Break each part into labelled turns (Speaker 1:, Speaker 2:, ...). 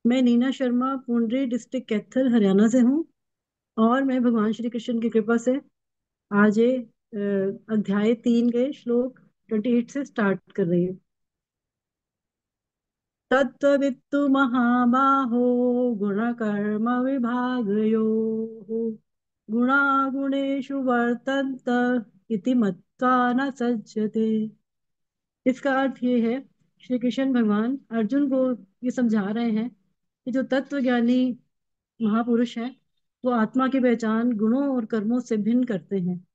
Speaker 1: मैं नीना शर्मा, पुंडरी डिस्ट्रिक्ट कैथल, हरियाणा से हूँ। और मैं भगवान श्री कृष्ण की कृपा से आज ये अध्याय 3 के श्लोक 28 से स्टार्ट कर रही हूँ। तत्त्ववित्तु महाबाहो गुणकर्म विभागयोः गुणागुणेषु वर्तन्त इति मत्वा न सज्जते। इसका अर्थ ये है, श्री कृष्ण भगवान अर्जुन को ये समझा रहे हैं कि जो तत्व ज्ञानी महापुरुष हैं वो आत्मा की पहचान गुणों और कर्मों से भिन्न करते हैं।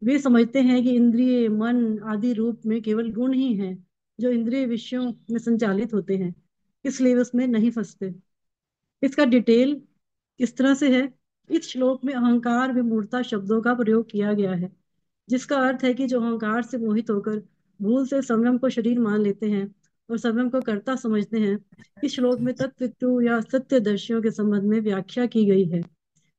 Speaker 1: वे समझते हैं कि इंद्रिय मन आदि रूप में केवल गुण ही हैं जो इंद्रिय विषयों में संचालित होते हैं, इसलिए वे उसमें नहीं फंसते। इसका डिटेल इस तरह से है। इस श्लोक में अहंकार विमूढ़ता शब्दों का प्रयोग किया गया है, जिसका अर्थ है कि जो अहंकार से मोहित होकर भूल से संयम को शरीर मान लेते हैं और संयम को कर्ता समझते हैं। इस श्लोक में तत्वितु या सत्यदर्शियों के संबंध में व्याख्या की गई है,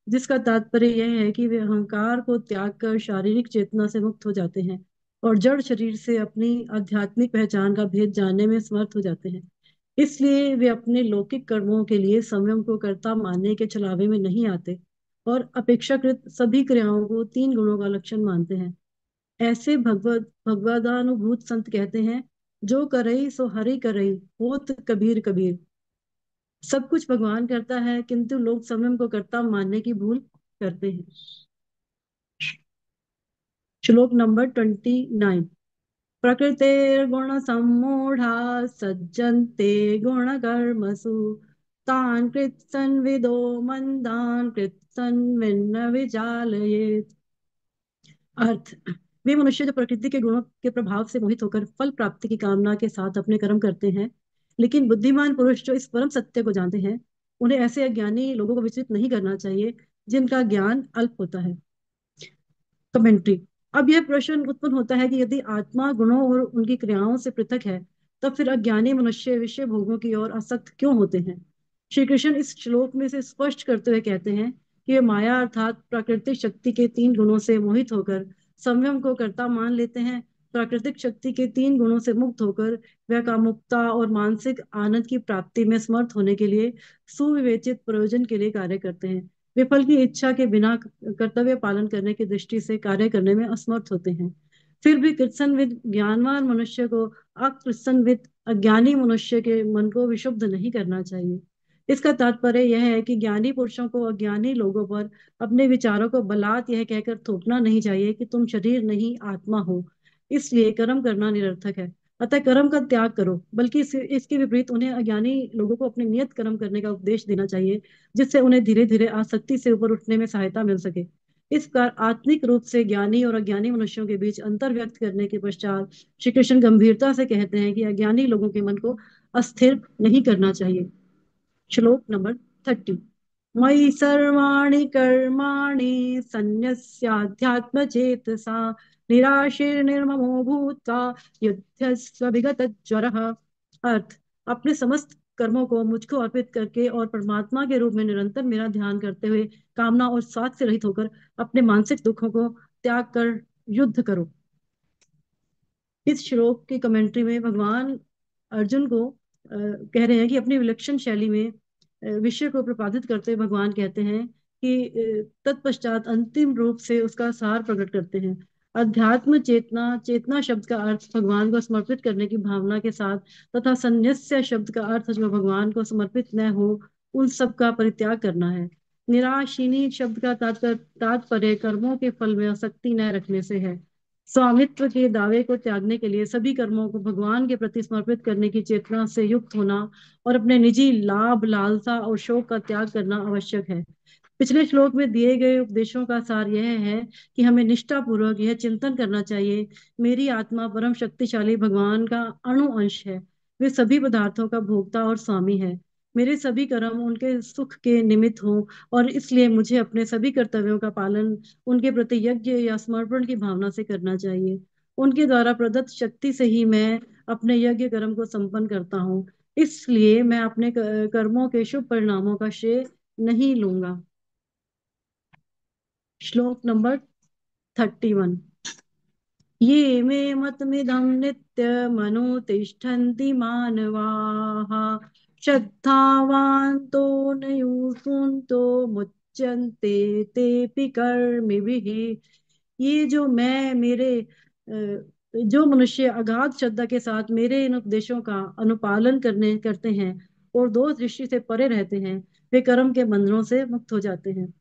Speaker 1: जिसका तात्पर्य यह है कि वे अहंकार को त्याग कर शारीरिक चेतना से मुक्त हो जाते हैं और जड़ शरीर से अपनी आध्यात्मिक पहचान का भेद जानने में समर्थ हो जाते हैं। इसलिए वे अपने लौकिक कर्मों के लिए संयम को कर्ता मानने के छलावे में नहीं आते और अपेक्षाकृत सभी क्रियाओं को तीन गुणों का लक्षण मानते हैं। ऐसे भगवदानुभूत संत कहते हैं, जो करई सो हरि करई, होत कबीर कबीर। सब कुछ भगवान करता है, किंतु लोग स्वयं को कर्ता मानने की भूल करते हैं। श्लोक नंबर 29। प्रकृतिर्गुण सम्मूढ़ा सज्जन्ते गुण कर्मसु तान् कृत्सन् विदो मंदान् कृत्सन् विन्न विचालयेत्। अर्थ, वे मनुष्य जो प्रकृति के गुणों के प्रभाव से मोहित होकर फल प्राप्ति की कामना के साथ अपने कर्म करते हैं, लेकिन बुद्धिमान पुरुष जो इस परम सत्य को जानते हैं, उन्हें ऐसे अज्ञानी लोगों को विचलित नहीं करना चाहिए जिनका ज्ञान अल्प होता है। कमेंट्री। अब यह प्रश्न उत्पन्न होता है कि यदि आत्मा गुणों और उनकी क्रियाओं से पृथक है, तब फिर अज्ञानी मनुष्य विषय भोगों की ओर आसक्त क्यों होते हैं। श्री कृष्ण इस श्लोक में से स्पष्ट करते हुए कहते हैं कि वे माया अर्थात प्राकृतिक शक्ति के तीन गुणों से मोहित होकर संयम को कर्ता मान लेते हैं। प्राकृतिक शक्ति के तीन गुणों से मुक्त होकर वह कामुकता और मानसिक आनंद की प्राप्ति में समर्थ होने के लिए सुविवेचित प्रयोजन के लिए कार्य करते हैं। वे फल की इच्छा के बिना कर्तव्य पालन करने की दृष्टि से कार्य करने में असमर्थ होते हैं। फिर भी कृत्सनविद ज्ञानवान मनुष्य को अकृत्सनविद अज्ञानी मनुष्य के मन को विशुद्ध नहीं करना चाहिए। इसका तात्पर्य यह है कि ज्ञानी पुरुषों को अज्ञानी लोगों पर अपने विचारों को बलात् यह कहकर थोपना नहीं चाहिए कि तुम शरीर नहीं आत्मा हो, इसलिए कर्म करना निरर्थक है। अतः कर्म का त्याग करो, बल्कि इसके विपरीत उन्हें अज्ञानी लोगों को अपने नियत कर्म करने का उपदेश देना चाहिए, जिससे उन्हें धीरे धीरे आसक्ति से ऊपर उठने में सहायता मिल सके। इस प्रकार आत्मिक रूप से ज्ञानी और अज्ञानी मनुष्यों के बीच अंतर व्यक्त करने के पश्चात श्री कृष्ण गंभीरता से कहते हैं कि अज्ञानी लोगों के मन को अस्थिर नहीं करना चाहिए। श्लोक नंबर 30। मयि सर्वाणि कर्माणि सन्न्यस्याध्यात्म चेतसा निराशीर्निर्ममो भूत्वा युध्यस्व विगत ज्वरः। अर्थ, अपने समस्त कर्मों को मुझको अर्पित करके और परमात्मा के रूप में निरंतर मेरा ध्यान करते हुए कामना और स्वार्थ से रहित होकर अपने मानसिक दुखों को त्याग कर युद्ध करो। इस श्लोक की कमेंट्री में भगवान अर्जुन को कह रहे हैं कि अपनी विलक्षण शैली में विषय को प्रतिपादित करते हुए भगवान कहते हैं कि तत्पश्चात अंतिम रूप से उसका सार प्रकट करते हैं। अध्यात्म चेतना, चेतना शब्द का अर्थ भगवान को समर्पित करने की भावना के साथ तथा संन्यास्य शब्द का अर्थ जो भगवान को समर्पित न हो उन सब का परित्याग करना है। निराशीनी शब्द का तात्पर्य कर्मों के फल में आसक्ति न रखने से है। स्वामित्व के दावे को त्यागने के लिए सभी कर्मों को भगवान के प्रति समर्पित करने की चेतना से युक्त होना और अपने निजी लाभ लालसा और शोक का त्याग करना आवश्यक है। पिछले श्लोक में दिए गए उपदेशों का सार यह है कि हमें निष्ठा पूर्वक यह चिंतन करना चाहिए, मेरी आत्मा परम शक्तिशाली भगवान का अणु अंश है। वे सभी पदार्थों का भोक्ता और स्वामी है। मेरे सभी कर्म उनके सुख के निमित्त हों और इसलिए मुझे अपने सभी कर्तव्यों का पालन उनके प्रति यज्ञ या समर्पण की भावना से करना चाहिए। उनके द्वारा प्रदत्त शक्ति से ही मैं अपने यज्ञ कर्म को संपन्न करता हूँ, इसलिए मैं अपने कर्मों के शुभ परिणामों का श्रेय नहीं लूंगा। श्लोक नंबर 31। ये मे मतमिदं नित्यमनुतिष्ठन्ति मानवाः श्रद्धावान तो नयुसुंतो मुच्यन्ते तेऽपि कर्मिभिः। ये जो मैं मेरे जो मनुष्य अगाध श्रद्धा के साथ मेरे इन उपदेशों का अनुपालन करने करते हैं और दोष दृष्टि से परे रहते हैं, वे कर्म के बंधनों से मुक्त हो जाते हैं।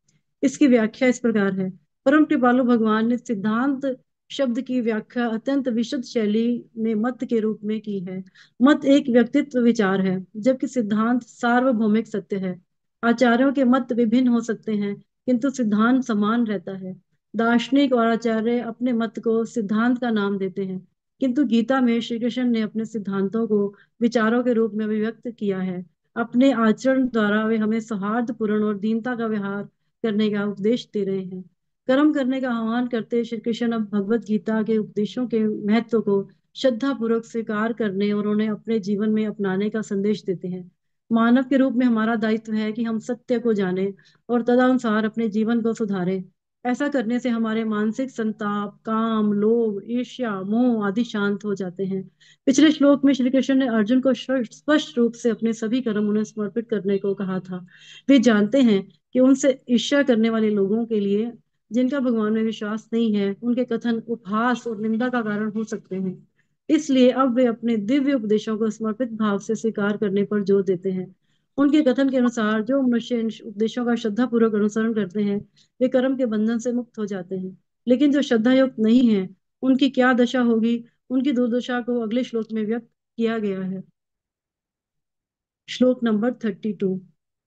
Speaker 1: इसकी व्याख्या इस प्रकार है। परम कृपालु भगवान ने सिद्धांत शब्द की व्याख्या अत्यंत विशद शैली में मत के रूप में की है। मत एक व्यक्तित्व विचार है, जबकि सिद्धांत सार्वभौमिक सत्य है। आचार्यों के मत विभिन्न हो सकते हैं, किंतु सिद्धांत समान रहता है। दार्शनिक और आचार्य अपने मत को सिद्धांत का नाम देते हैं, किंतु गीता में श्री कृष्ण ने अपने सिद्धांतों को विचारों के रूप में अभिव्यक्त किया है। अपने आचरण द्वारा वे हमें सौहार्द पूर्ण और दीनता का व्यवहार करने का उपदेश दे रहे हैं। कर्म करने का आह्वान करते श्री कृष्ण अब भगवत गीता के उपदेशों के महत्व को श्रद्धा पूर्वक स्वीकार करने और उन्हें अपने जीवन में अपनाने का संदेश देते हैं। मानव के रूप में हमारा दायित्व है कि हम सत्य को जानें और तदनुसार अपने जीवन को सुधारें। ऐसा करने से हमारे मानसिक संताप, काम, लोभ, ईर्ष्या, मोह आदि शांत हो जाते हैं। पिछले श्लोक में श्री कृष्ण ने अर्जुन को स्पष्ट रूप से अपने सभी कर्म उन्हें समर्पित करने को कहा था। वे जानते हैं कि उनसे ईर्ष्या करने वाले लोगों के लिए, जिनका भगवान में विश्वास नहीं है, उनके कथन उपहास और निंदा का कारण हो सकते हैं। इसलिए अब वे अपने दिव्य उपदेशों को समर्पित भाव से स्वीकार करने पर जोर देते हैं। उनके कथन के अनुसार जो मनुष्य इन उपदेशों का श्रद्धापूर्वक अनुसरण करते हैं, वे कर्म के बंधन से मुक्त हो जाते हैं। लेकिन जो श्रद्धा युक्त नहीं है, उनकी क्या दशा होगी? उनकी दुर्दशा को अगले श्लोक में व्यक्त किया गया है। श्लोक नंबर 32।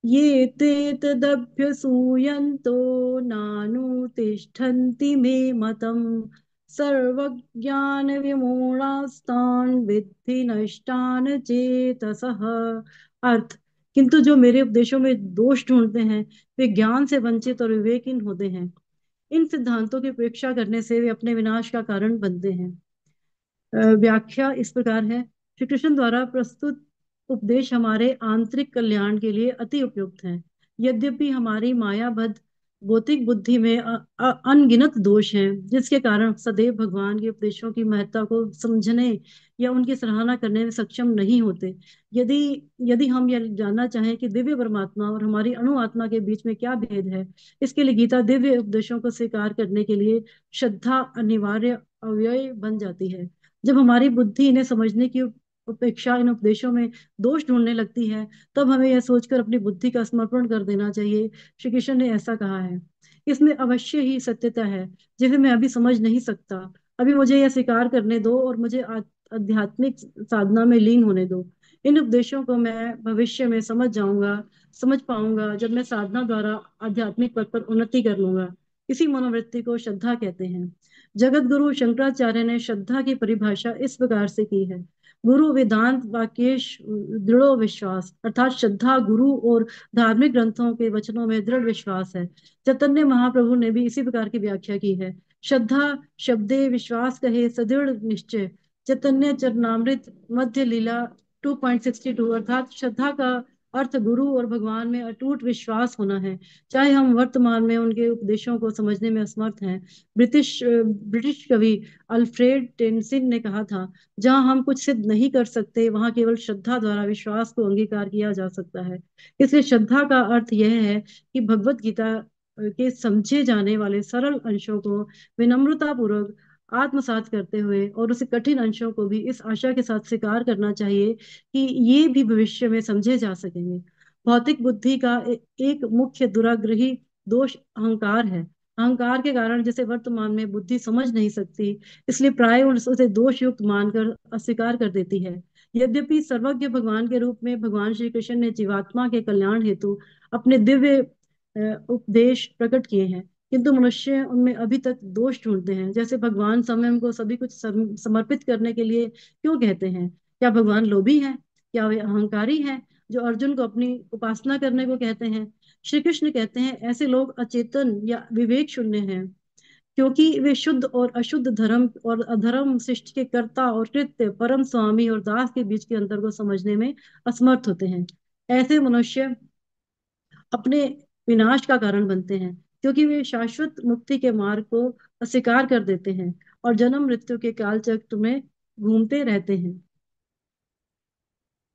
Speaker 1: ये ते तदभ्यसूयन्तो नानुतिष्ठन्ति मे मतम् सर्वज्ञान विमूढ़ास्तान् विद्धि नष्टान चेतसः। अर्थ, किंतु जो मेरे उपदेशों में दोष ढूंढते हैं, वे ज्ञान से वंचित और विवेकहीन होते हैं। इन सिद्धांतों की उपेक्षा करने से वे अपने विनाश का कारण बनते हैं। व्याख्या इस प्रकार है। श्री कृष्ण द्वारा प्रस्तुत उपदेश हमारे आंतरिक कल्याण के लिए अति उपयुक्त है। यद्यपि हमारी मायाबद्ध भौतिक बुद्धि में अनगिनत दोष हैं, जिसके कारण सदैव भगवान के उपदेशों की महत्ता को समझने या उनकी सराहना करने में सक्षम नहीं होते। यदि यदि हम यह जानना चाहें कि दिव्य परमात्मा और हमारी अणु आत्मा के बीच में क्या भेद है, इसके लिए गीता दिव्य उपदेशों को स्वीकार करने के लिए श्रद्धा अनिवार्य अव्यय बन जाती है। जब हमारी बुद्धि इन्हें समझने की उपेक्षा इन उपदेशों में दोष ढूंढने लगती है, तब हमें यह सोचकर अपनी बुद्धि का समर्पण कर देना चाहिए। श्री कृष्ण ने ऐसा कहा है। इसमें अवश्य ही सत्यता है, जिसे मैं अभी समझ नहीं सकता। अभी मुझे यह स्वीकार करने दो और मुझे आध्यात्मिक साधना में लीन होने दो। इन उपदेशों को मैं भविष्य में समझ पाऊंगा, जब मैं साधना द्वारा आध्यात्मिक पद पर उन्नति कर लूंगा। इसी मनोवृत्ति को श्रद्धा कहते हैं। जगत गुरु शंकराचार्य ने श्रद्धा की परिभाषा इस प्रकार से की है। गुरु वेदांत वाक्येश दृढ़ विश्वास, अर्थात श्रद्धा गुरु और धार्मिक ग्रंथों के वचनों में दृढ़ विश्वास है। चैतन्य महाप्रभु ने भी इसी प्रकार की व्याख्या की है। श्रद्धा शब्दे विश्वास कहे सदृढ़ निश्चय। चैतन्य चरणामृत मध्य लीला 2.62। अर्थात श्रद्धा का अर्थ गुरु और भगवान में अटूट विश्वास होना है, चाहे हम वर्तमान में उनके उपदेशों को समझने में असमर्थ हैं। ब्रिटिश कवि अल्फ्रेड टेनिसन ने कहा था, जहां हम कुछ सिद्ध नहीं कर सकते, वहां केवल श्रद्धा द्वारा विश्वास को अंगीकार किया जा सकता है। इसलिए श्रद्धा का अर्थ यह है कि भगवत गीता के समझे जाने वाले सरल अंशों को विनम्रता पूर्वक आत्मसात करते हुए और उसे कठिन अंशों को भी इस आशा के साथ स्वीकार करना चाहिए कि ये भी भविष्य में समझे जा सकेंगे। भौतिक बुद्धि का एक मुख्य दुराग्रही दोष अहंकार है। अहंकार के कारण जिसे वर्तमान में बुद्धि समझ नहीं सकती, इसलिए प्राय उसे दोष युक्त मानकर अस्वीकार कर देती है। यद्यपि सर्वज्ञ भगवान के रूप में भगवान श्री कृष्ण ने जीवात्मा के कल्याण हेतु अपने दिव्य उपदेश प्रकट किए हैं, किंतु मनुष्य उनमें अभी तक दोष ढूंढते हैं। जैसे भगवान स्वयं को सभी कुछ समर्पित करने के लिए क्यों कहते हैं? क्या भगवान लोभी है? क्या वे अहंकारी हैं जो अर्जुन को अपनी उपासना करने को कहते हैं? श्री कृष्ण कहते हैं ऐसे लोग अचेतन या विवेक शून्य हैं, क्योंकि वे शुद्ध और अशुद्ध, धर्म और अधर्म, सृष्टि के कर्ता और कृत्य, परम स्वामी और दास के बीच के अंतर को समझने में असमर्थ होते हैं। ऐसे मनुष्य अपने विनाश का कारण बनते हैं, क्योंकि वे शाश्वत मुक्ति के मार्ग को अस्वीकार कर देते हैं और जन्म मृत्यु के काल चक्र में घूमते रहते हैं।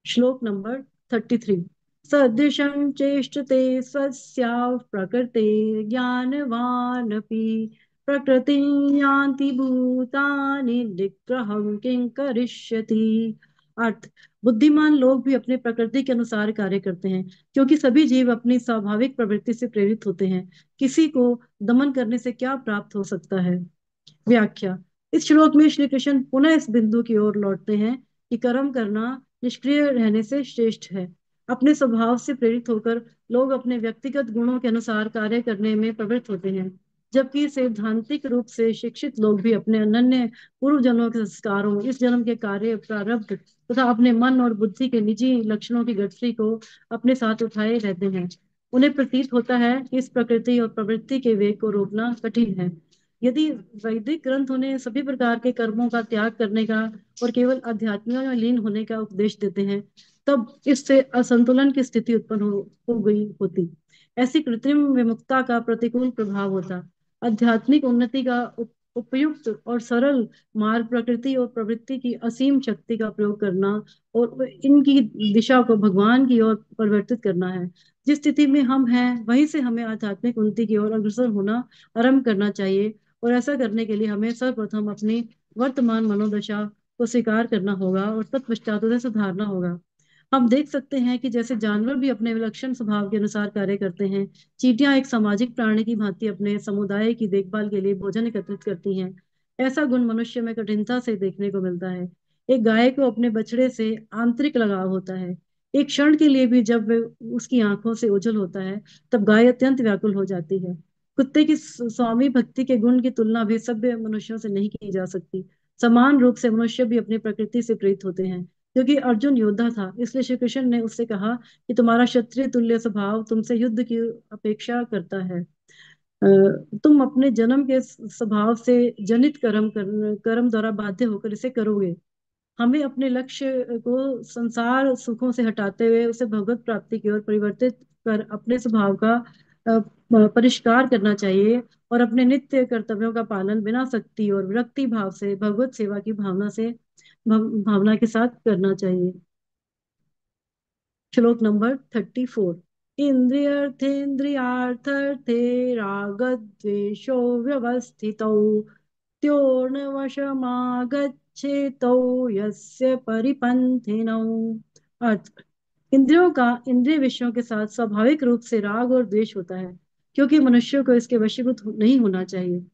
Speaker 1: श्लोक नंबर 33। सदृशं चेष्टते स्वस्याः प्रकृते ज्ञानवानपि प्रकृतिं यान्ति भूतानि निग्रहं किं करिष्यति। अर्थ, बुद्धिमान लोग भी अपने प्रकृति के अनुसार कार्य करते हैं, क्योंकि सभी जीव अपनी स्वाभाविक प्रवृत्ति से प्रेरित होते हैं। किसी को दमन करने से क्या प्राप्त हो सकता है। व्याख्या। इस श्लोक में श्री कृष्ण पुनः इस बिंदु की ओर लौटते हैं कि कर्म करना निष्क्रिय रहने से श्रेष्ठ है। अपने स्वभाव से प्रेरित होकर लोग अपने व्यक्तिगत गुणों के अनुसार कार्य करने में प्रवृत्त होते हैं, जबकि सैद्धांतिक रूप से शिक्षित लोग भी अपने अनन्य पूर्व जन्मों के संस्कारों, इस जन्म के कार्य प्रारब्ध तथा अपने मन और बुद्धि के निजी लक्षणों की गठरी को अपने साथ उठाए रहते हैं। उन्हें प्रतीत होता है कि इस प्रकृति और प्रवृत्ति के वेग को रोकना कठिन है। यदि वैदिक ग्रंथ उन्हें सभी प्रकार के कर्मों का त्याग करने का और केवल अध्यात्म में लीन होने का उपदेश देते हैं, तब इससे असंतुलन की स्थिति उत्पन्न हो गई होती। ऐसी कृत्रिम विमुक्ता का प्रतिकूल प्रभाव होता। आध्यात्मिक उन्नति का उपयुक्त और सरल मार्ग प्रकृति और प्रवृत्ति की असीम शक्ति का प्रयोग करना और इनकी दिशा को भगवान की ओर परिवर्तित करना है। जिस स्थिति में हम हैं वहीं से हमें आध्यात्मिक उन्नति की ओर अग्रसर होना आरंभ करना चाहिए, और ऐसा करने के लिए हमें सर्वप्रथम अपनी वर्तमान मनोदशा को स्वीकार करना होगा और तत्पश्चात उसे सुधारना होगा। हम देख सकते हैं कि जैसे जानवर भी अपने विलक्षण स्वभाव के अनुसार कार्य करते हैं, चींटियां एक सामाजिक प्राणी की भांति अपने समुदाय की देखभाल के लिए भोजन एकत्रित करती हैं। ऐसा गुण मनुष्य में कठिनता से देखने को मिलता है। एक गाय को अपने बछड़े से आंतरिक लगाव होता है। एक क्षण के लिए भी जब उसकी आंखों से ओझल होता है, तब गाय अत्यंत व्याकुल हो जाती है। कुत्ते की स्वामी भक्ति के गुण की तुलना भी सभ्य मनुष्यों से नहीं की जा सकती। समान रूप से मनुष्य भी अपनी प्रकृति से प्रेरित होते हैं। क्योंकि अर्जुन योद्धा था, इसलिए श्री कृष्ण ने उससे कहा कि तुम्हारा क्षत्रिय तुल्य स्वभाव तुमसे युद्ध की अपेक्षा करता है। तुम अपने जन्म के स्वभाव से जनित कर्म द्वारा बाध्य होकर इसे करोगे। हमें अपने लक्ष्य को संसार सुखों से हटाते हुए उसे भगवत प्राप्ति की ओर परिवर्तित कर अपने स्वभाव का परिष्कार करना चाहिए, और अपने नित्य कर्तव्यों का पालन बिना सख्ती और विरक्ति भाव से भगवत सेवा की भावना के साथ करना चाहिए। श्लोक नंबर 34। इंद्रियर्थेन्द्रियार्थर्थे रागद्वेषो व्यवस्थितौ त्योर्नवशमागच्छेतौ यस्य परिपन्थिनौ। अर्थ, इंद्रियों का इंद्रिय विषयों के साथ स्वाभाविक रूप से राग और द्वेष होता है, क्योंकि मनुष्य को इसके वशीभूत नहीं होना चाहिए।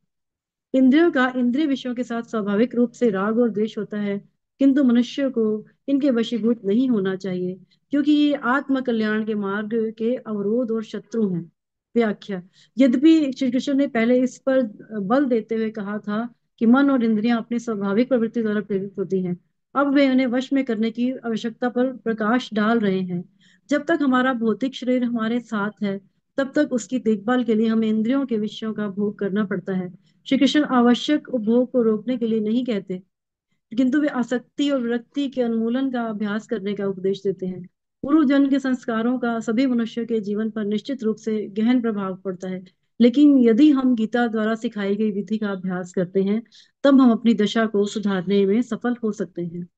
Speaker 1: इंद्रियों का इंद्रिय विषयों के साथ स्वाभाविक रूप से राग और द्वेष होता है, किंतु मनुष्य को इनके वशीभूत नहीं होना चाहिए, क्योंकि ये आत्म कल्याण के मार्ग के अवरोध और शत्रु हैं। व्याख्या। यद्यपि श्री कृष्ण ने पहले इस पर बल देते हुए कहा था कि मन और इंद्रियां अपनी स्वाभाविक प्रवृत्ति द्वारा प्रेरित होती हैं, अब वे उन्हें वश में करने की आवश्यकता पर प्रकाश डाल रहे हैं। जब तक हमारा भौतिक शरीर हमारे साथ है, तब तक उसकी देखभाल के लिए हमें इंद्रियों के विषयों का भोग करना पड़ता है। श्री कृष्ण आवश्यक उपभोग को रोकने के लिए नहीं कहते, किंतु वे आसक्ति और विरक्ति के उन्मूलन का अभ्यास करने का उपदेश देते हैं। पूर्व जन्म के संस्कारों का सभी मनुष्य के जीवन पर निश्चित रूप से गहन प्रभाव पड़ता है, लेकिन यदि हम गीता द्वारा सिखाई गई विधि का अभ्यास करते हैं, तब हम अपनी दशा को सुधारने में सफल हो सकते हैं।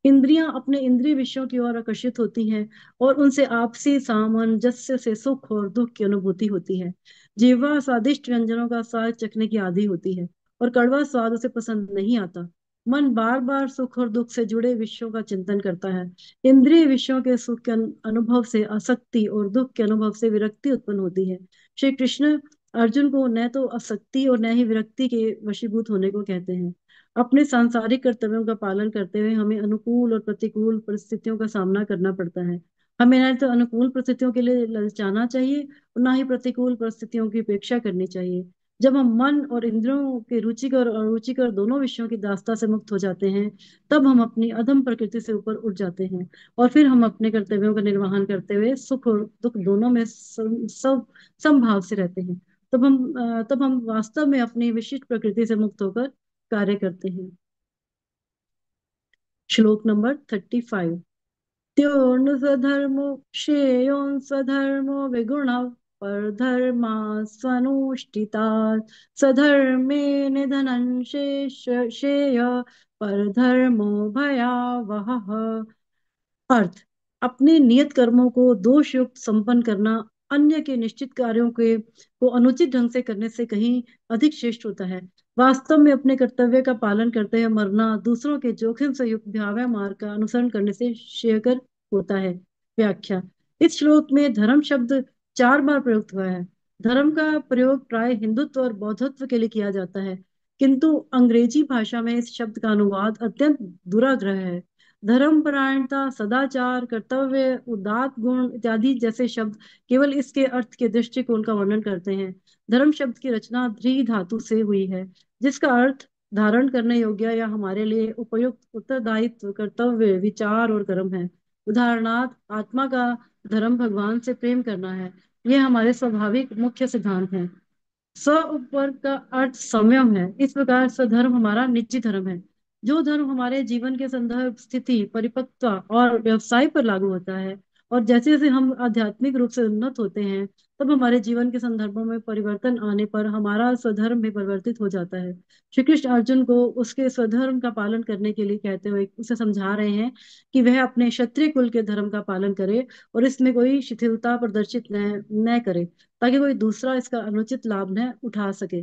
Speaker 1: इंद्रियां अपने इंद्रिय विषयों की ओर आकर्षित होती हैं, और उनसे आपसी सामंजस्य से सुख और दुख की अनुभूति होती है। जीवा स्वादिष्ट व्यंजनों का स्वाद चखने की आदी होती है, और कड़वा स्वाद उसे पसंद नहीं आता। मन बार बार सुख और दुख से जुड़े विषयों का चिंतन करता है। इंद्रिय विषयों के सुख के अनुभव से आसक्ति और दुख के अनुभव से विरक्ति उत्पन्न होती है। श्री कृष्ण अर्जुन को न तो आसक्ति और न ही विरक्ति के वशीभूत होने को कहते हैं। अपने सांसारिक कर्तव्यों का पालन करते हुए हमें अनुकूल और प्रतिकूल परिस्थितियों का सामना करना पड़ता है। हमें न तो अनुकूल परिस्थितियों के लिए ललचाना चाहिए और न ही प्रतिकूल परिस्थितियों की उपेक्षा करनी चाहिए। जब हम मन और इंद्रियों के रुचिकर और अरुचिकर दोनों विषयों की दास्ता से मुक्त हो जाते हैं, तब हम अपनी अधम प्रकृति से ऊपर उठ जाते हैं, और फिर हम अपने कर्तव्यों का निर्वहन करते हुए सुख और दुख दोनों में सब समभाव से रहते हैं। तब हम वास्तव में अपनी विशिष्ट प्रकृति से मुक्त होकर कार्य करते हैं। श्लोक नंबर 35। त्योर्न स्वधर्मो श्रेयोन स्वधर्मो विगुण परधर्मा स्वनुष्ठिता स्वधर्मे निधनं श्रेय परधर्मो भयावह। अर्थ, अपने नियत कर्मों को दोष युक्त संपन्न करना अन्य के निश्चित कार्यों के को अनुचित ढंग से करने से कहीं अधिक श्रेष्ठ होता है। वास्तव में अपने कर्तव्य का पालन करते हुए मरना दूसरों के जोखिम से युक्त भयावह मार्ग का अनुसरण करने से श्रेयकर होता है। व्याख्या। इस श्लोक में धर्म शब्द 4 बार प्रयुक्त हुआ है। धर्म का प्रयोग प्राय हिंदुत्व और बौद्धत्व के लिए किया जाता है, किंतु अंग्रेजी भाषा में इस शब्द का अनुवाद अत्यंत दुराग्रह है। धर्मपरायणता, सदाचार, कर्तव्य, उदात्त गुण इत्यादि जैसे शब्द केवल इसके अर्थ के दृष्टिकोण का वर्णन करते हैं। धर्म शब्द की रचना ध्री धातु से हुई है, जिसका अर्थ धारण करने योग्य या हमारे लिए उपयुक्त उत्तरदायित्व, कर्तव्य, विचार और कर्म है। उदाहरणार्थ, आत्मा का धर्म भगवान से प्रेम करना है। यह हमारे स्वाभाविक मुख्य सिद्धांत है। स्व ऊपर का अर्थ संयम है। इस प्रकार स्वधर्म हमारा निजी धर्म है। जो धर्म हमारे जीवन के संदर्भ, स्थिति, परिपक्वता और व्यवसाय पर लागू होता है, और जैसे जैसे हम आध्यात्मिक रूप से उन्नत होते हैं, तब हमारे जीवन के संदर्भों में परिवर्तन आने पर हमारा स्वधर्म भी परिवर्तित हो जाता है। श्री कृष्ण अर्जुन को उसके स्वधर्म का पालन करने के लिए कहते हुए उसे समझा रहे हैं कि वह अपने क्षत्रिय कुल के धर्म का पालन करे और इसमें कोई शिथिलता प्रदर्शित न करे, ताकि कोई दूसरा इसका अनुचित लाभ न उठा सके।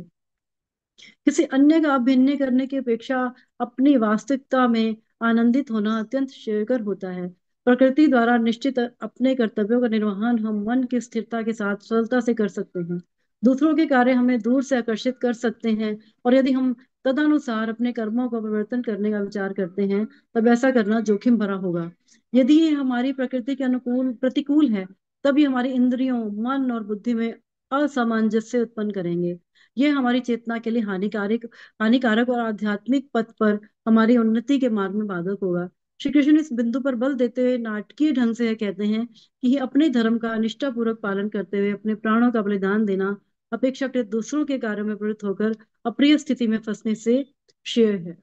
Speaker 1: किसी अन्य का अभिनय करने की अपेक्षा अपनी वास्तविकता में आनंदित होना अत्यंत श्रेयकर होता है। प्रकृति द्वारा निश्चित अपने कर्तव्यों का निर्वहन हम मन की स्थिरता के साथ सरलता से कर सकते हैं। दूसरों के कार्य हमें दूर से आकर्षित कर सकते हैं, और यदि हम तदनुसार अपने कर्मों का परिवर्तन करने का विचार करते हैं, तब ऐसा करना जोखिम भरा होगा। यदि ये हमारी प्रकृति के अनुकूल प्रतिकूल है, तब ये हमारी इंद्रियों, मन और बुद्धि में असामंजस्य उत्पन्न करेंगे। ये हमारी चेतना के लिए हानिकारक हानिकारक और आध्यात्मिक पथ पर हमारी उन्नति के मार्ग में बाधक होगा। श्री कृष्ण इस बिंदु पर बल देते हुए नाटकीय ढंग से यह कहते हैं कि अपने धर्म का निष्ठापूर्वक पालन करते हुए अपने प्राणों का बलिदान देना अपेक्षाकृत दूसरों के कार्यों में प्रवृत्त होकर अप्रिय स्थिति में फंसने से श्रेय है।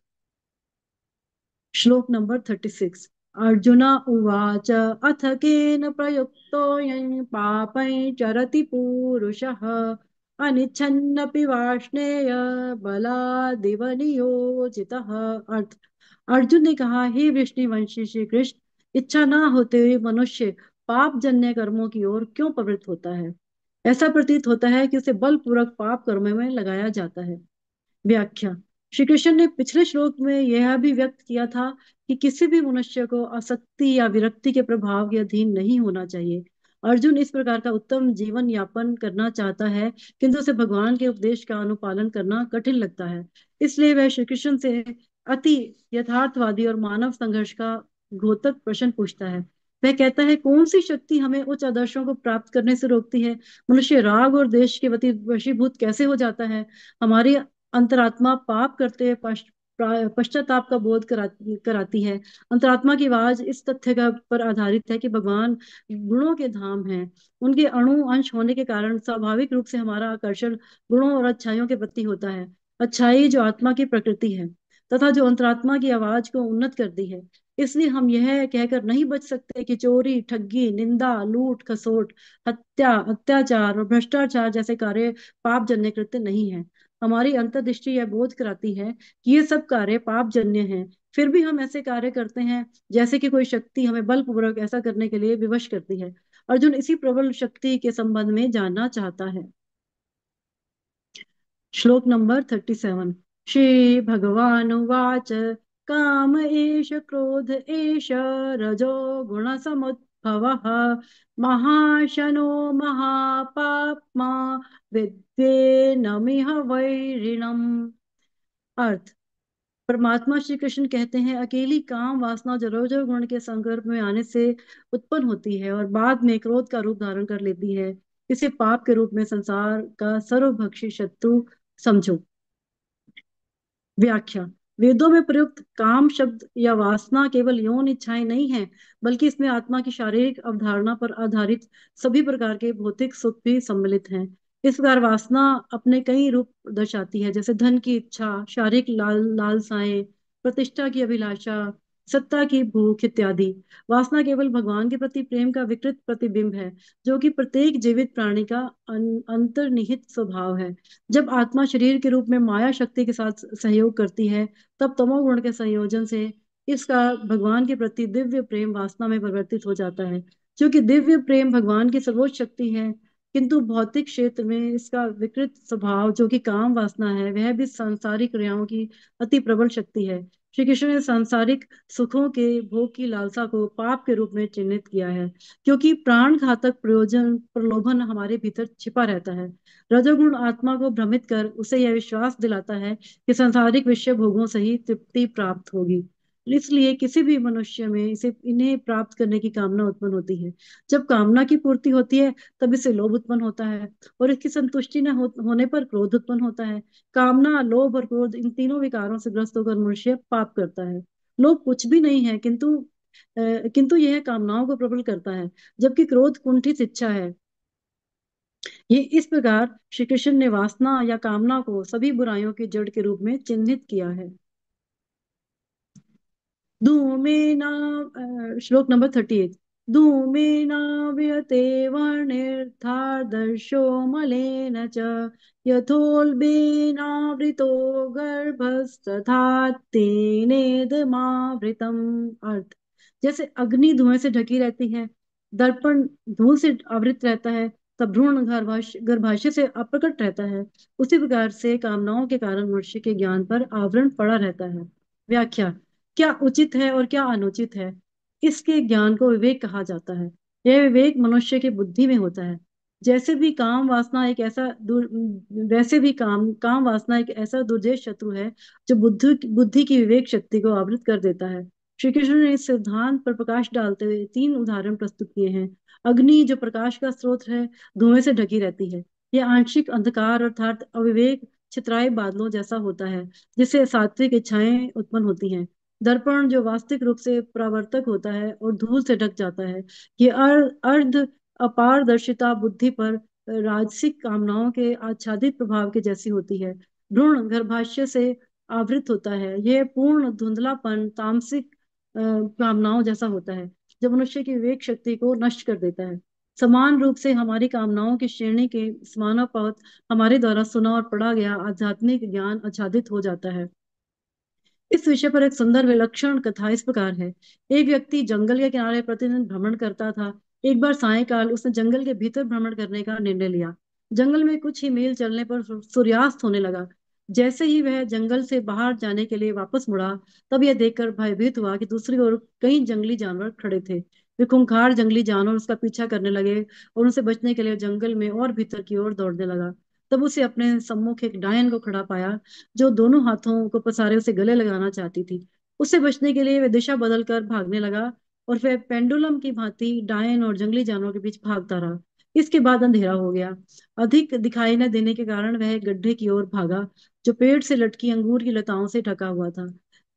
Speaker 1: श्लोक नंबर 36। अर्जुन उवाच अथ केन प्रयुक्तोऽयं पापै चरति पूरुषः अनिच्छन्नपि वाष्णेय बलादिव नियोजितः। अर्थ। अर्जुन ने कहा, हे वृष्णिवंशी श्री कृष्ण, इच्छा ना होते हुए मनुष्य पाप जन्य कर्मों की ओर क्यों प्रवृत्त होता है? ऐसा प्रतीत होता है कि उसे बलपूर्वक पाप कर्म में लगाया जाता है। व्याख्या। श्री कृष्ण ने पिछले श्लोक में यह भी व्यक्त किया था कि किसी भी मनुष्य को आसक्ति या विरक्ति के प्रभाव के अधीन नहीं होना चाहिए। अर्जुन इस प्रकार का उत्तम जीवन यापन करना चाहता है, किंतु उसे भगवान के उपदेश का अनुपालन करना कठिन लगता है। इसलिए वह श्री कृष्ण से अति यथार्थवादी और मानव संघर्ष का घोतक प्रश्न पूछता है। वह कहता है, कौन सी शक्ति हमें उच्च आदर्शों को प्राप्त करने से रोकती है? मनुष्य राग और देश के प्रति वशीभूत कैसे हो जाता है? हमारी अंतरात्मा पाप करते हुए पश्चाताप का बोध कराती है। अंतरात्मा की आवाज इस तथ्य का पर आधारित है कि भगवान गुणों के धाम हैं। उनके अणु अंश होने के कारण स्वाभाविक रूप से हमारा आकर्षण गुणों और अच्छाइयों के प्रति होता है। अच्छाई जो आत्मा की प्रकृति है तथा जो अंतरात्मा की आवाज को उन्नत करती है। इसलिए हम यह कहकर नहीं बच सकते कि चोरी, ठगी, निंदा, लूट खसोट, हत्या, अत्याचार और भ्रष्टाचार जैसे कार्य पाप जन्य कृत्य नहीं है। हमारी अंतर्दृष्टि यह बोध कराती है कि ये सब कार्य पाप जन्य हैं, फिर भी हम ऐसे कार्य करते हैं जैसे कि कोई शक्ति हमें बलपूर्वक ऐसा करने के लिए विवश करती है। अर्जुन इसी प्रबल शक्ति के संबंध में जानना चाहता है। श्लोक नंबर 37। श्री भगवानुवाच काम एष क्रोध एष रजो गुण समुद्भवः महाशनो महापाप्मा विद्येनमिह वैरिणम्। अर्थ। परमात्मा श्री कृष्ण कहते हैं, अकेली काम वासना जरोजर गुण के संपर्क में आने से उत्पन्न होती है और बाद में क्रोध का रूप धारण कर लेती है। इसे पाप के रूप में संसार का सर्वभक्षी शत्रु समझो। व्याख्या। वेदों में प्रयुक्त काम शब्द या वासना केवल यौन इच्छाएं नहीं है, बल्कि इसमें आत्मा की शारीरिक अवधारणा पर आधारित सभी प्रकार के भौतिक सुख भी सम्मिलित हैं। इस प्रकार वासना अपने कई रूप दर्शाती है, जैसे धन की इच्छा, शारीरिक लालसाएं, प्रतिष्ठा की अभिलाषा, सत्ता की भूख इत्यादि। वासना केवल भगवान के प्रति प्रेम का विकृत प्रतिबिंब है, जो कि प्रत्येक जीवित प्राणी का अंतर्निहित स्वभाव है। जब आत्मा शरीर के रूप में माया शक्ति के साथ सहयोग करती है, तब तमोगुण के संयोजन से इसका भगवान के प्रति दिव्य प्रेम वासना में परिवर्तित हो जाता है। क्योंकि दिव्य प्रेम भगवान की सर्वोच्च शक्ति है, किंतु भौतिक क्षेत्र में इसका विकृत स्वभाव जो कि काम वासना है, वह भी सांसारिक क्रियाओं की अति प्रबल शक्ति है। श्री कृष्ण ने सांसारिक सुखों के भोग की लालसा को पाप के रूप में चिन्हित किया है, क्योंकि प्राण घातक प्रयोजन प्रलोभन हमारे भीतर छिपा रहता है। रजोगुण आत्मा को भ्रमित कर उसे यह विश्वास दिलाता है कि सांसारिक विषय भोगों से ही तृप्ति प्राप्त होगी। इसलिए किसी भी मनुष्य में इसे इन्हें प्राप्त करने की कामना उत्पन्न होती है। जब कामना की पूर्ति होती है, तब इसे लोभ उत्पन्न होता है, और इसकी संतुष्टि न होने पर क्रोध उत्पन्न होता है। कामना, लोभ और क्रोध, इन तीनों विकारों से ग्रस्त होकर मनुष्य पाप करता है। लोभ कुछ भी नहीं है, किंतु यह कामनाओं को प्रबल करता है, जबकि क्रोध कुंठित इच्छा है। ये इस प्रकार श्री कृष्ण ने वासना या कामना को सभी बुराइयों की जड़ के रूप में चिन्हित किया है। धूमेना श्लोक नंबर 38। धूमेनाव्रियते वर्णिर्धार्दर्शो मलेन च यथोल्बेनावृतो गर्भस्तथा तेनेदमावृतम्। अर्थ, जैसे अग्नि धुएं से ढकी रहती है, दर्पण धूल से आवृत रहता है, तब भ्रूण गर्भाशय से अप्रकट रहता है, उसी प्रकार से कामनाओं के कारण मनुष्य के ज्ञान पर आवरण पड़ा रहता है। व्याख्या। क्या उचित है और क्या अनुचित है, इसके ज्ञान को विवेक कहा जाता है। यह विवेक मनुष्य की बुद्धि में होता है। जैसे भी काम वासना एक ऐसा दुर वैसे भी काम वासना एक ऐसा दुर्जेश शत्रु है जो बुद्धि बुद्धि की विवेक शक्ति को आवृत कर देता है। श्री कृष्ण ने इस सिद्धांत पर प्रकाश डालते हुए 3 उदाहरण प्रस्तुत किए हैं। अग्नि जो प्रकाश का स्रोत है, धुएं से ढकी रहती है। यह आंशिक अंधकार अर्थात अविवेक छितराए बादलों जैसा होता है, जिससे सात्विक इच्छाएं उत्पन्न होती हैं। दर्पण जो वास्तविक रूप से परावर्तक होता है और धूल से ढक जाता है। ये अर्ध अपारदर्शिता बुद्धि पर राजसिक कामनाओं के आच्छादित प्रभाव के जैसी होती है। भ्रूण गर्भाशय से आवृत होता है। यह पूर्ण धुंधलापन तामसिक कामनाओं जैसा होता है, जो मनुष्य की विवेक शक्ति को नष्ट कर देता है। समान रूप से हमारी कामनाओं की श्रेणी के समानुपात हमारे द्वारा सुना और पढ़ा गया आध्यात्मिक ज्ञान आच्छादित हो जाता है। इस विषय पर एक सुंदर विलक्षण कथा इस प्रकार है। एक व्यक्ति जंगल के किनारे प्रतिदिन भ्रमण करता था। एक बार सायंकाल उसने जंगल के भीतर भ्रमण करने का निर्णय लिया। जंगल में कुछ ही मील चलने पर सूर्यास्त होने लगा। जैसे ही वह जंगल से बाहर जाने के लिए वापस मुड़ा, तब यह देखकर भयभीत हुआ कि दूसरी ओर कई जंगली जानवर खड़े थे। वे खूंखार जंगली जानवर उसका पीछा करने लगे और उनसे बचने के लिए जंगल में और भीतर की ओर दौड़ने लगा। तब उसे अपने सम्मुख एक डायन को खड़ा पाया, जो दोनों हाथों को पसारे उसे गले लगाना चाहती थी। उससे बचने के लिए वह दिशा बदलकर भागने लगा, और फिर पेंडुलम की भांति डायन और जंगली जानवरों के बीच भागता रहा। इसके बाद अंधेरा हो गया। अधिक दिखाई न देने के कारण वह एक गड्ढे की ओर भागा, जो पेड़ से लटकी अंगूर की लताओं से ढका हुआ था।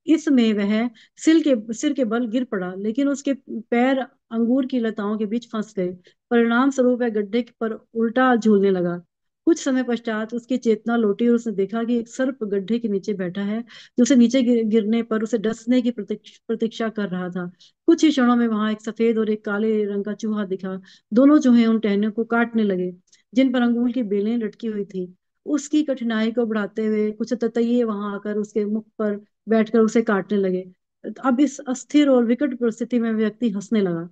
Speaker 1: इसमें वह सिर के बल गिर पड़ा, लेकिन उसके पैर अंगूर की लताओं के बीच फंस गए। परिणाम स्वरूप वह गड्ढे पर उल्टा झूलने लगा। कुछ समय पश्चात उसकी चेतना लौटी और उसने देखा कि एक सर्प गड्ढे के नीचे बैठा है, जो उसे नीचे गिरने पर उसे डसने की प्रतीक्षा कर रहा था। कुछ ही क्षणों में वहां एक सफेद और एक काले रंग का चूहा दिखा। दोनों चूहे उन टहनियों को काटने लगे, जिन पर अंगूर की बेलें लटकी हुई थी। उसकी कठिनाई को बढ़ाते हुए कुछ ततैये वहां आकर उसके मुख पर बैठकर उसे काटने लगे। अब इस अस्थिर और विकट परिस्थिति में व्यक्ति हंसने लगा।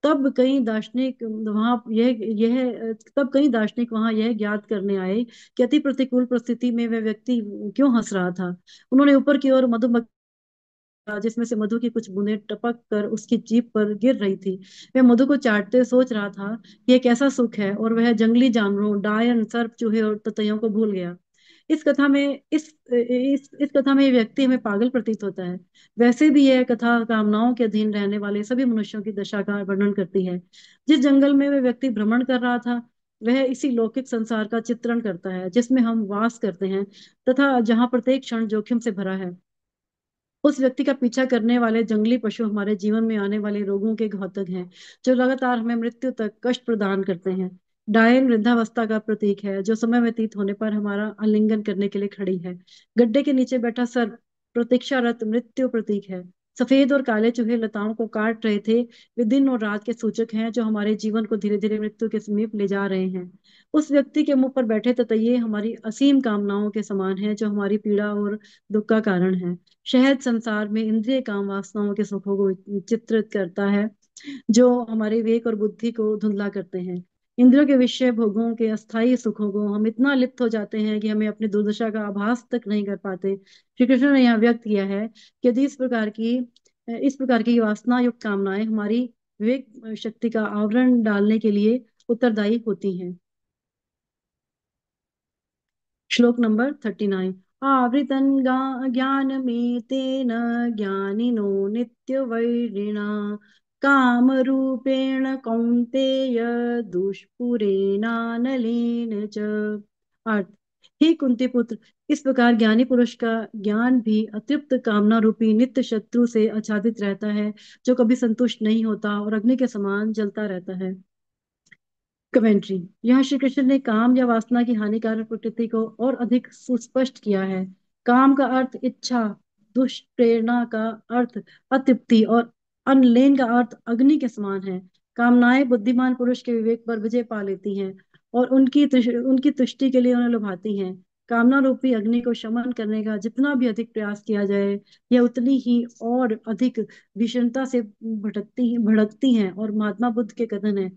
Speaker 1: तब कई दार्शनिक वहां यह तब कई दार्शनिक वहां यह ज्ञात करने आए कि अति प्रतिकूल परिस्थिति में वह व्यक्ति क्यों हंस रहा था। उन्होंने ऊपर की ओर मधुमक्खी, जिसमें से मधु की कुछ बूंदें टपक कर उसकी जीभ पर गिर रही थी। वह मधु को चाटते हुए सोच रहा था कि यह कैसा सुख है, और वह जंगली जानवरों, डायन, सर्प, चूहे और ततैयों को भूल गया। इस कथा में ये व्यक्ति हमें पागल प्रतीत होता है। वैसे भी यह कथा कामनाओं के अधीन रहने वाले सभी मनुष्यों की दशा का वर्णन करती है। जिस जंगल में वह व्यक्ति भ्रमण कर रहा था, वह इसी लौकिक संसार का चित्रण करता है जिसमें हम वास करते हैं, तथा जहाँ प्रत्येक क्षण जोखिम से भरा है। उस व्यक्ति का पीछा करने वाले जंगली पशु हमारे जीवन में आने वाले रोगों के घातक हैं, जो लगातार हमें मृत्यु तक कष्ट प्रदान करते हैं। डायन वृद्धावस्था का प्रतीक है, जो समय व्यतीत होने पर हमारा आलिंगन करने के लिए खड़ी है। गड्ढे के नीचे बैठा सर्प प्रतीक्षारत मृत्यु प्रतीक है। सफेद और काले चूहे लताओं को काट रहे थे। वे दिन और रात के सूचक हैं जो हमारे जीवन को धीरे धीरे मृत्यु के समीप ले जा रहे हैं। उस व्यक्ति के मुंह पर बैठे ततैये हमारी असीम कामनाओं के समान हैं जो हमारी पीड़ा और दुख का कारण है। शहद संसार में इंद्रिय काम वासनाओं के सुखों को चित्रित करता है जो हमारे विवेक और बुद्धि को धुंधला करते हैं। इंद्रियों के विषय भोगों के अस्थायी सुखों को हम इतना लिप्त हो जाते हैं कि हमें अपनी दुर्दशा का आभास तक नहीं कर पाते। श्री कृष्ण ने यहाँ व्यक्त किया है कि यदि इस प्रकार की वासना युक्त कामनाएं हमारी विवेक शक्ति का आवरण डालने के लिए उत्तरदायी होती हैं। श्लोक नंबर 39। आवृतं ज्ञानमेतेन ज्ञानिनो नित्यवैरिणा कामरूपेण कौन्तेय दुष्पूरेणानलेन च। अर्थ, हे कुंती पुत्र, इस प्रकार ज्ञानी पुरुष का ज्ञान भी अतृप्त कामना रूपी नित्य शत्रु से आच्छादित रहता है जो कभी संतुष्ट नहीं होता और अग्नि के समान जलता रहता है। कमेंट्री। यहाँ श्री कृष्ण ने काम या वासना की हानिकारक प्रकृति को और अधिक सुस्पष्ट किया है। काम का अर्थ इच्छा, दुष्प्रेरणा का अर्थ अतृप्ति और अनलेन का अर्थ अग्नि के समान है। कामनाएं बुद्धिमान पुरुष के विवेक पर विजय पा लेती हैं और उनकी तुष्टि के लिए उन्हें लुभाती हैं। कामना रूपी अग्नि को शमन करने का जितना भी अधिक प्रयास किया जाए, यह उतनी ही और अधिक भीषणता से भड़कती हैं और महात्मा बुद्ध के कथन है,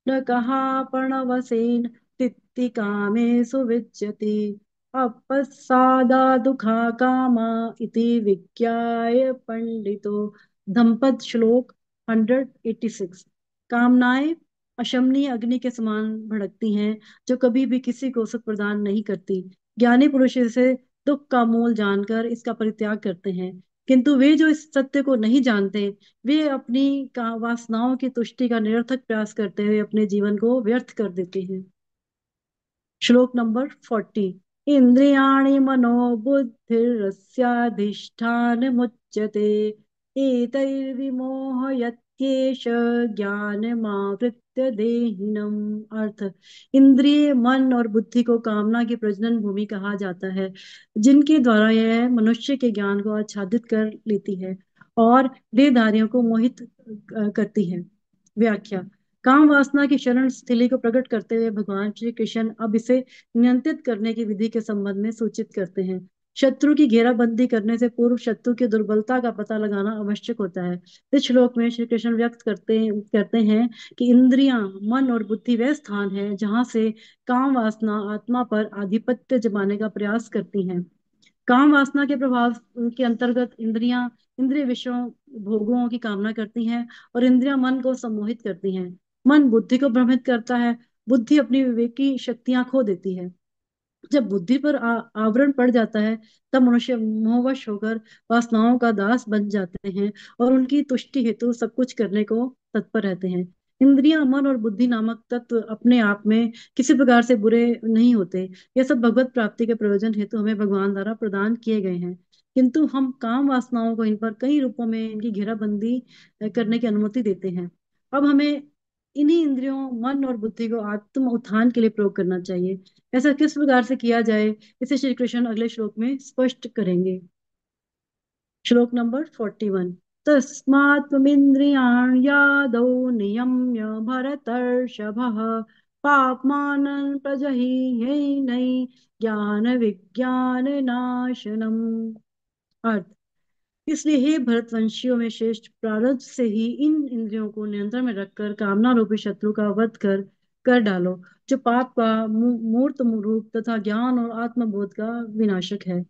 Speaker 1: न कहा प्रणवसेन तित्तिकामेषु विच्यते अपस्सादा दुखा कामा इति विज्ञाय पंडितो। धम्पद श्लोक 186। कामनाएं अशमनीय अग्नि के समान भड़कती हैं जो कभी भी किसी को सुख प्रदान नहीं करती। ज्ञानी पुरुष इसे दुख का मूल जानकर इसका परित्याग करते हैं, किंतु वे जो इस सत्य को नहीं जानते, वे अपनी वासनाओं की तुष्टि का निरर्थक प्रयास करते हुए अपने जीवन को व्यर्थ कर देते हैं। श्लोक नंबर 40। इंद्रियाणि मनोबुद्धिरस्याधिष्ठान मुच्यते एतैर्विमोहयत्येष ज्ञानमावृत्य देहिनम्। अर्थ, इंद्रिय मन और बुद्धि को कामना की प्रजनन भूमि कहा जाता है जिनके द्वारा यह मनुष्य के ज्ञान को आच्छादित कर लेती है और देहधारियों को मोहित करती है। व्याख्या। काम वासना की शरण स्थिति को प्रकट करते हुए भगवान श्री कृष्ण अब इसे नियंत्रित करने की विधि के संबंध में सूचित करते हैं। शत्रु की घेराबंदी करने से पूर्व शत्रु की दुर्बलता का पता लगाना आवश्यक होता है। इस श्लोक में श्री कृष्ण व्यक्त करते हैं कि इंद्रियां, मन और बुद्धि वह स्थान है जहां से काम वासना आत्मा पर आधिपत्य जमाने का प्रयास करती हैं। काम वासना के प्रभाव के अंतर्गत इंद्रिय विषयों भोगों की कामना करती हैं और इंद्रियां मन को सम्मोहित करती हैं। मन बुद्धि को भ्रमित करता है, बुद्धि अपनी विवेकी शक्तियां खो देती है। जब बुद्धि पर आवरण पड़ जाता है, तब मनुष्य मोहवश होकर वासनाओं का दास बन जाते हैं और उनकी तुष्टि हेतु सब कुछ करने को तत्पर रहते हैं। इंद्रियां, मन और बुद्धि नामक तत्व अपने आप में किसी प्रकार से बुरे नहीं होते। ये सब भगवत प्राप्ति के प्रयोजन हेतु हमें भगवान द्वारा प्रदान किए गए हैं, किंतु हम काम वासनाओं को इन पर कई रूपों में इनकी घेराबंदी करने की अनुमति देते हैं। अब हमें इन्हीं इंद्रियों, मन और बुद्धि को आत्म उत्थान के लिए प्रयोग करना चाहिए। ऐसा किस प्रकार से किया जाए, इसे श्री कृष्ण अगले श्लोक में स्पष्ट करेंगे। श्लोक नंबर 41। तस्मात्त्वमिन्द्रियाण्यादौ नियम्य भरतर्षभः पाप्मानं प्रजह्येनै ज्ञान विज्ञान नाशनम्। अर्थ, इसलिए हे भरतवंशियों में श्रेष्ठ, प्रारब्ध से ही इन इंद्रियों को नियंत्रण में रखकर कामना रूपी शत्रु का वध कर कर डालो जो पाप का मूर्त रूप तथा ज्ञान और आत्मबोध का विनाशक है।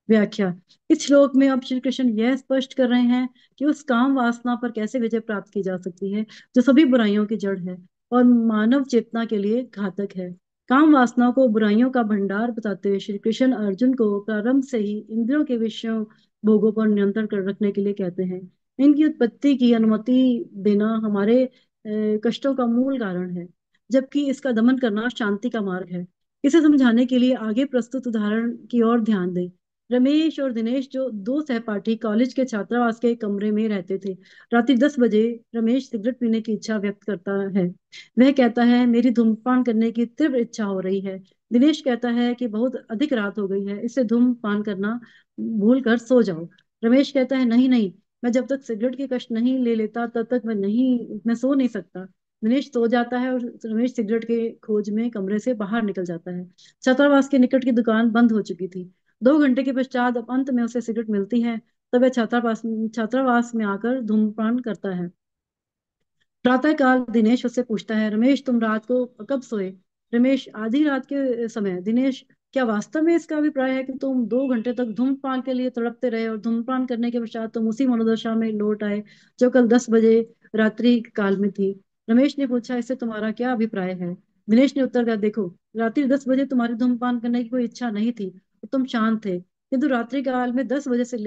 Speaker 1: व्याख्या। इस श्लोक में अब श्री कृष्ण यह स्पष्ट कर रहे हैं कि उस काम वासना पर कैसे विजय प्राप्त की जा सकती है जो सभी बुराइयों की जड़ है और मानव चेतना के लिए घातक है। काम वासना को बुराइयों का भंडार बताते हुए श्री कृष्ण अर्जुन को प्रारंभ से ही इंद्रियों के विषयों भोगों पर नियंत्रण कर रखने के लिए कहते हैं। इनकी उत्पत्ति की अनुमति देना हमारे कष्टों का मूल कारण है, जबकि इसका दमन करना शांति का मार्ग है। इसे समझाने के लिए आगे प्रस्तुत उदाहरण की ओर ध्यान दें। रमेश और दिनेश, जो दो सहपाठी कॉलेज के छात्रावास के एक कमरे में रहते थे। रात्रि 10 बजे रमेश सिगरेट पीने की इच्छा व्यक्त करता है। वह कहता है, मेरी धूम्रपान करने की तीव्र इच्छा हो रही है। दिनेश कहता है कि बहुत अधिक रात हो गई है, इससे धूम्रपान करना भूल कर सो जाओ। रमेश कहता है, नहीं नहीं, मैं जब तक सिगरेट की कश नहीं ले लेता तब तक मैं सो नहीं सकता। दिनेश सो जाता है और रमेश सिगरेट के खोज में कमरे से बाहर निकल जाता है। छात्रावास के निकट की दुकान बंद हो चुकी थी। 2 घंटे के पश्चात अब अंत में उसे सिगरेट मिलती है। तब वह छात्रावास में आकर धूम्रपान करता है। प्रातःकाल दिनेश उससे पूछता है, रमेश तुम रात को कब सोए? रमेश, आधी रात के समय। दिनेश, क्या वास्तव में इसका अभिप्राय है कि तुम 2 घंटे तक धूम्रपान के लिए तड़पते रहे और धूम्रपान करने के पश्चात तुम उसी मनोदशा में लौट आए जो कल 10 बजे रात्रि काल में थी? रमेश ने पूछा, इससे तुम्हारा क्या अभिप्राय है? दिनेश ने उत्तर दिया, देखो, रात्रि 10 बजे तुम्हारी धूम्रपान करने की कोई इच्छा नहीं थी और तुम शांत थे, किंतु रात्रि काल में 10 बजे से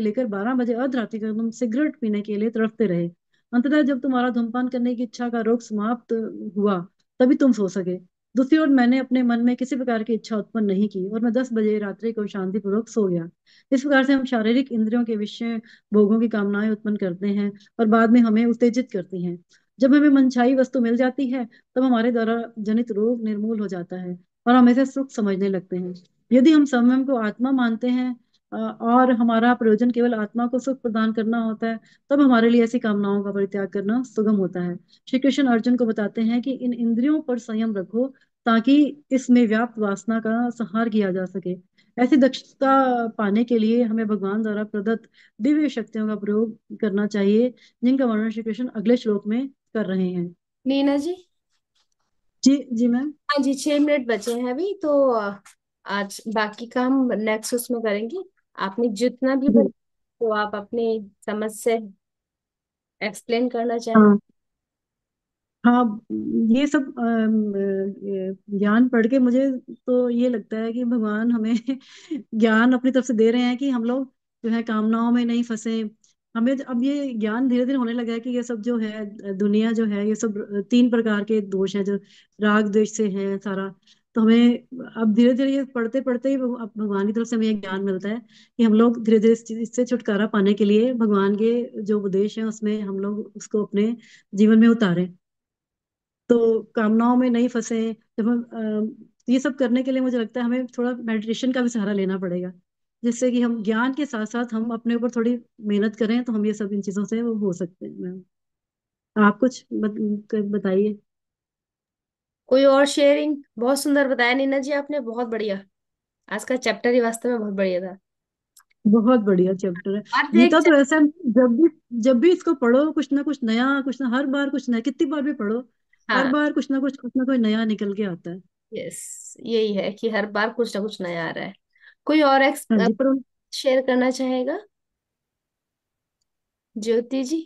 Speaker 1: लेकर 12 बजे अर्धरात्रि तक तुम सिगरेट पीने के लिए तड़पते रहे। अंततः जब तुम्हारा धूमपान करने की इच्छा का रोग समाप्त हुआ, तभी तुम सो सके। दूसरी ओर मैंने अपने मन में किसी प्रकार की इच्छा उत्पन्न नहीं की और मैं 10 बजे रात्रि को शांतिपूर्वक सो गया। इस प्रकार से हम शारीरिक इंद्रियों के विषय भोगों की कामनाएं उत्पन्न करते हैं और बाद में हमें उत्तेजित करती हैं। जब हमें मनचाही वस्तु मिल जाती है, तब हमारे द्वारा जनित रोग निर्मूल हो जाता है और हम इसे सुख समझने लगते हैं। यदि हम स्वयं को आत्मा मानते हैं और हमारा प्रयोजन केवल आत्मा को सुख प्रदान करना होता है, तब हमारे लिए ऐसी कामनाओं का परित्याग करना सुगम होता है। श्री कृष्ण अर्जुन को बताते हैं कि इन इंद्रियों पर संयम रखो, ताकि इसमें व्याप्त वासना का संहार किया जा सके। ऐसी दक्षता पाने के लिए हमें भगवान द्वारा प्रदत्त दिव्य शक्तियों का प्रयोग करना चाहिए, जिनका वर्णन श्री कृष्ण अगले श्लोक में कर रहे हैं।
Speaker 2: नीना जी।
Speaker 1: जी जी मैम।
Speaker 2: हाँ जी, 6 मिनट बचे हैं अभी तो आज बाकी का हम नेक्स्ट उसमें करेंगे। आपने जितना भी
Speaker 1: जी।
Speaker 2: तो आप अपनी समझ से एक्सप्लेन करना चाहें।
Speaker 1: हाँ हाँ। ये सब ज्ञान पढ़ के मुझे तो ये लगता है कि भगवान हमें ज्ञान अपनी तरफ से दे रहे हैं कि हम लोग जो है कामनाओं में नहीं फंसे। हमें अब ये ज्ञान धीरे धीरे होने लगा है कि ये सब जो है दुनिया जो है, ये सब 3 प्रकार के दोष हैं जो राग द्वेष से है सारा। तो हमें अब धीरे धीरे ये पढ़ते पढ़ते ही अब भगवान की तरफ से हमें ये ज्ञान मिलता है कि हम लोग धीरे धीरे इससे छुटकारा पाने के लिए भगवान के जो उपदेश है उसमें हम लोग उसको अपने जीवन में उतारें, तो कामनाओं में नहीं फंसे। जब हम ये सब करने के लिए मुझे लगता है हमें थोड़ा मेडिटेशन का भी सहारा लेना पड़ेगा, जिससे कि हम ज्ञान के साथ साथ हम अपने ऊपर थोड़ी मेहनत करें, तो हम ये सब इन चीजों से वो हो सकते हैं मैम। आप कुछ बताइए।
Speaker 2: कोई और शेयरिंग? बहुत सुंदर बताया नीना जी आपने, बहुत बढ़िया। आज का चैप्टर ही वास्तव में बहुत बढ़िया था।
Speaker 1: बहुत बढ़िया चैप्टर है।
Speaker 2: और
Speaker 1: गीता
Speaker 2: देख
Speaker 1: तो ऐसा है, जब भी इसको पढ़ो कुछ ना नया, कुछ ना, हर बार कुछ नया, कितनी बार भी पढ़ो, हर
Speaker 2: हाँ,
Speaker 1: बार कुछ ना कोई नया निकल के आता है।
Speaker 2: यस, यही है कि हर बार कुछ ना कुछ नया आ रहा है। कोई और
Speaker 1: हाँ जी। पर
Speaker 2: शेयर करना चाहेगा? ज्योति जी।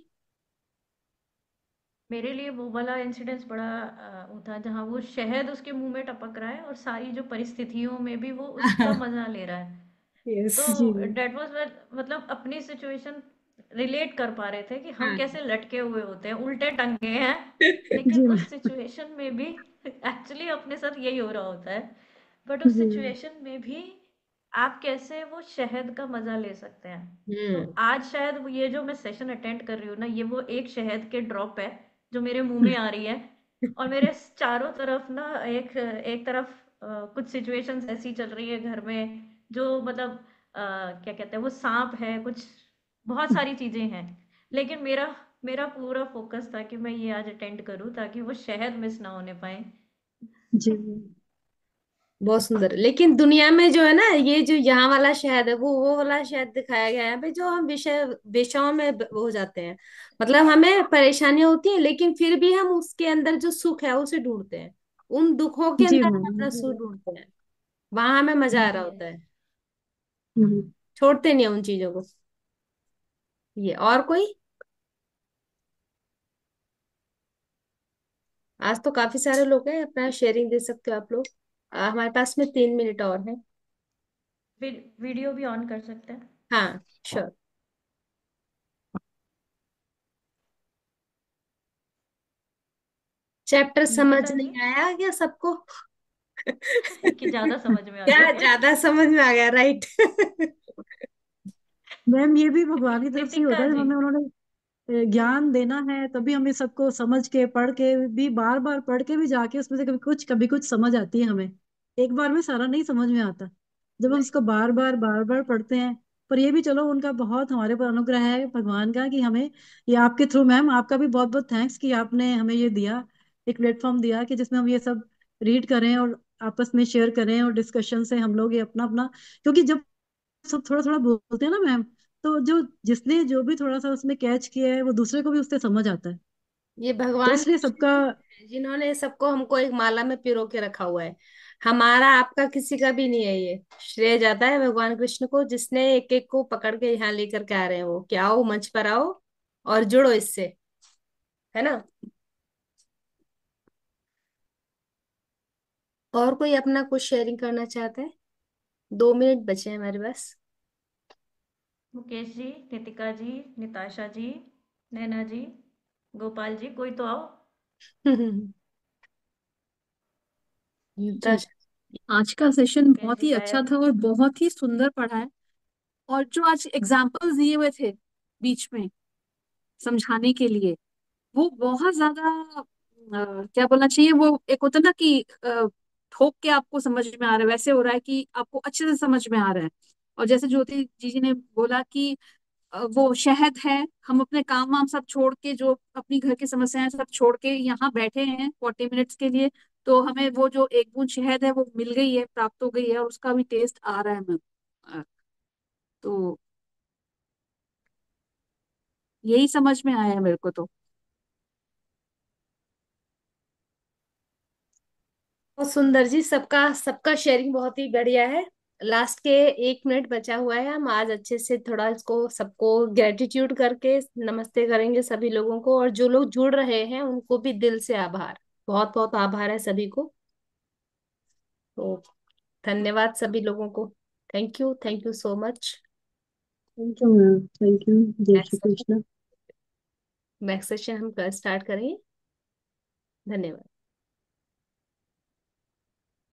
Speaker 3: मेरे लिए वो वाला इंसिडेंस बड़ा वो था जहाँ वो शहद उसके मुंह में टपक रहा है और सारी जो परिस्थितियों में भी वो उसका मजा ले रहा है।
Speaker 2: यस।
Speaker 3: तो
Speaker 1: जी
Speaker 3: डेट वाज मतलब अपनी सिचुएशन रिलेट कर पा रहे थे कि हम
Speaker 2: हाँ।
Speaker 3: कैसे लटके हुए होते हैं, उल्टे टंगे हैं, लेकिन
Speaker 1: जी
Speaker 3: उस
Speaker 1: मैम।
Speaker 3: सिचुएशन में भी एक्चुअली अपने साथ यही हो रहा होता है। बट उस
Speaker 1: जी
Speaker 3: सिचुएशन में भी आप कैसे वो शहद का मजा ले सकते हैं। तो
Speaker 2: हम्म।
Speaker 3: आज शायद ये जो मैं सेशन अटेंड कर रही हूँ ना, ये वो एक शहद के ड्रॉप है जो मेरे मुंह में आ रही है। और मेरे चारों तरफ ना एक एक तरफ कुछ सिचुएशंस ऐसी चल रही है घर में, जो मतलब क्या कहते हैं, वो सांप है कुछ, बहुत सारी चीजें हैं। लेकिन मेरा मेरा पूरा फोकस था कि मैं ये आज अटेंड करूँ ताकि वो शहद मिस ना होने पाए।
Speaker 2: हम्म। बहुत सुंदर। लेकिन दुनिया में जो है ना, ये जो यहाँ वाला शहद है, वो वाला शहद दिखाया गया है यहाँ पे, जो हम विषयों में हो जाते हैं। मतलब हमें परेशानियां होती हैं, लेकिन फिर भी हम उसके अंदर जो सुख है उसे ढूंढते हैं। उन दुखों के
Speaker 1: जी
Speaker 2: अंदर हम
Speaker 1: मैम।
Speaker 2: अपना सुख ढूंढते हैं। वहां हमें मजा आ रहा होता
Speaker 3: यस।
Speaker 2: है।
Speaker 1: हम्म।
Speaker 2: छोड़ते नहीं है उन चीजों को। ये और कोई? आज तो काफी सारे लोग हैं, अपना शेयरिंग दे सकते हो आप लोग। हमारे पास में 3 मिनट और है।
Speaker 3: वीडियो भी ऑन कर सकते हैं।
Speaker 2: हाँ, श्योर। चैप्टर समझ
Speaker 3: निकिता जी।
Speaker 2: नहीं आया क्या सबको?
Speaker 3: कि ज्यादा समझ में आ
Speaker 2: क्या
Speaker 3: गया।
Speaker 2: ज्यादा समझ में आ गया, राइट?
Speaker 1: मैम ये भी भगवान की तरफ से ही होता
Speaker 3: नितिका
Speaker 1: है, जब
Speaker 3: जी।
Speaker 1: हमें उन्होंने ज्ञान देना है तभी हमें सबको समझ के पढ़ के भी, बार बार पढ़ के भी जाके उसमें से कभी कुछ समझ आती है हमें। एक बार में सारा नहीं समझ में आता, जब हम उसको बार बार पढ़ते हैं पर ये भी चलो उनका बहुत हमारे पर अनुग्रह है भगवान का कि हमें ये आपके थ्रू, मैम आपका भी बहुत बहुत थैंक्स कि आपने हमें ये दिया, एक प्लेटफॉर्म दिया कि जिसमें हम ये सब रीड करें और आपस में शेयर करें और डिस्कशन से हम लोग ये अपना अपना, क्योंकि जब सब थोड़ा थोड़ा बोलते हैं ना मैम, तो जो जिसने जो भी थोड़ा सा उसमें कैच किया है वो दूसरे को भी उससे समझ आता है।
Speaker 2: ये
Speaker 1: तो
Speaker 2: भगवान
Speaker 1: इसलिए
Speaker 2: कृष्ण
Speaker 1: सबका।
Speaker 2: ही है जिन्होंने सबको हमको एक माला में पिरो के रखा हुआ है। हमारा आपका किसी का भी नहीं है, ये श्रेय जाता है भगवान कृष्ण को, जिसने एक एक को पकड़ के यहाँ लेकर के आ रहे हैं। वो क्या आओ, मंच पर आओ और जुड़ो इससे, है ना। और कोई अपना कुछ शेयरिंग करना चाहता है? 2 मिनट बचे हैं हमारे पास।
Speaker 3: मुकेश जी, नितिका जी, निताशा जी, नैना जी, गोपाल जी, कोई तो आओ।
Speaker 2: गीता।
Speaker 4: जी, आज का सेशन
Speaker 3: मुकेश
Speaker 4: बहुत
Speaker 3: जी
Speaker 4: ही अच्छा
Speaker 3: गायब।
Speaker 4: था और बहुत ही सुंदर पढ़ा है। और जो आज एग्जाम्पल्स दिए हुए थे बीच में समझाने के लिए, वो बहुत ज्यादा क्या बोलना चाहिए, वो एक होता है ना कि ठोक के आपको समझ में आ रहा है, वैसे हो रहा है कि आपको अच्छे से समझ में आ रहा है। और जैसे ज्योति जी जी ने बोला कि वो शहद है, हम अपने काम वाम सब छोड़ के, जो अपनी घर की समस्याएं सब छोड़ के यहाँ बैठे हैं 40 मिनट्स के लिए, तो हमें वो जो एक बूंद शहद है वो मिल गई है, प्राप्त हो गई है, और उसका भी टेस्ट आ रहा है मैम। तो यही समझ में आया है मेरे को तो।
Speaker 2: बहुत सुंदर जी, सबका सबका शेयरिंग बहुत ही बढ़िया है। लास्ट के 1 मिनट बचा हुआ है, हम आज अच्छे से थोड़ा इसको सबको ग्रेटिट्यूड करके नमस्ते करेंगे सभी लोगों को, और जो लोग जुड़ रहे हैं उनको भी दिल से आभार। बहुत बहुत आभार है सभी को। तो धन्यवाद सभी लोगों को। Thank you so much.
Speaker 1: Thank you ma'am, thank you. जय Shri
Speaker 2: next session,
Speaker 1: Krishna.
Speaker 2: Next session हम कल स्टार्ट करेंगे। धन्यवाद।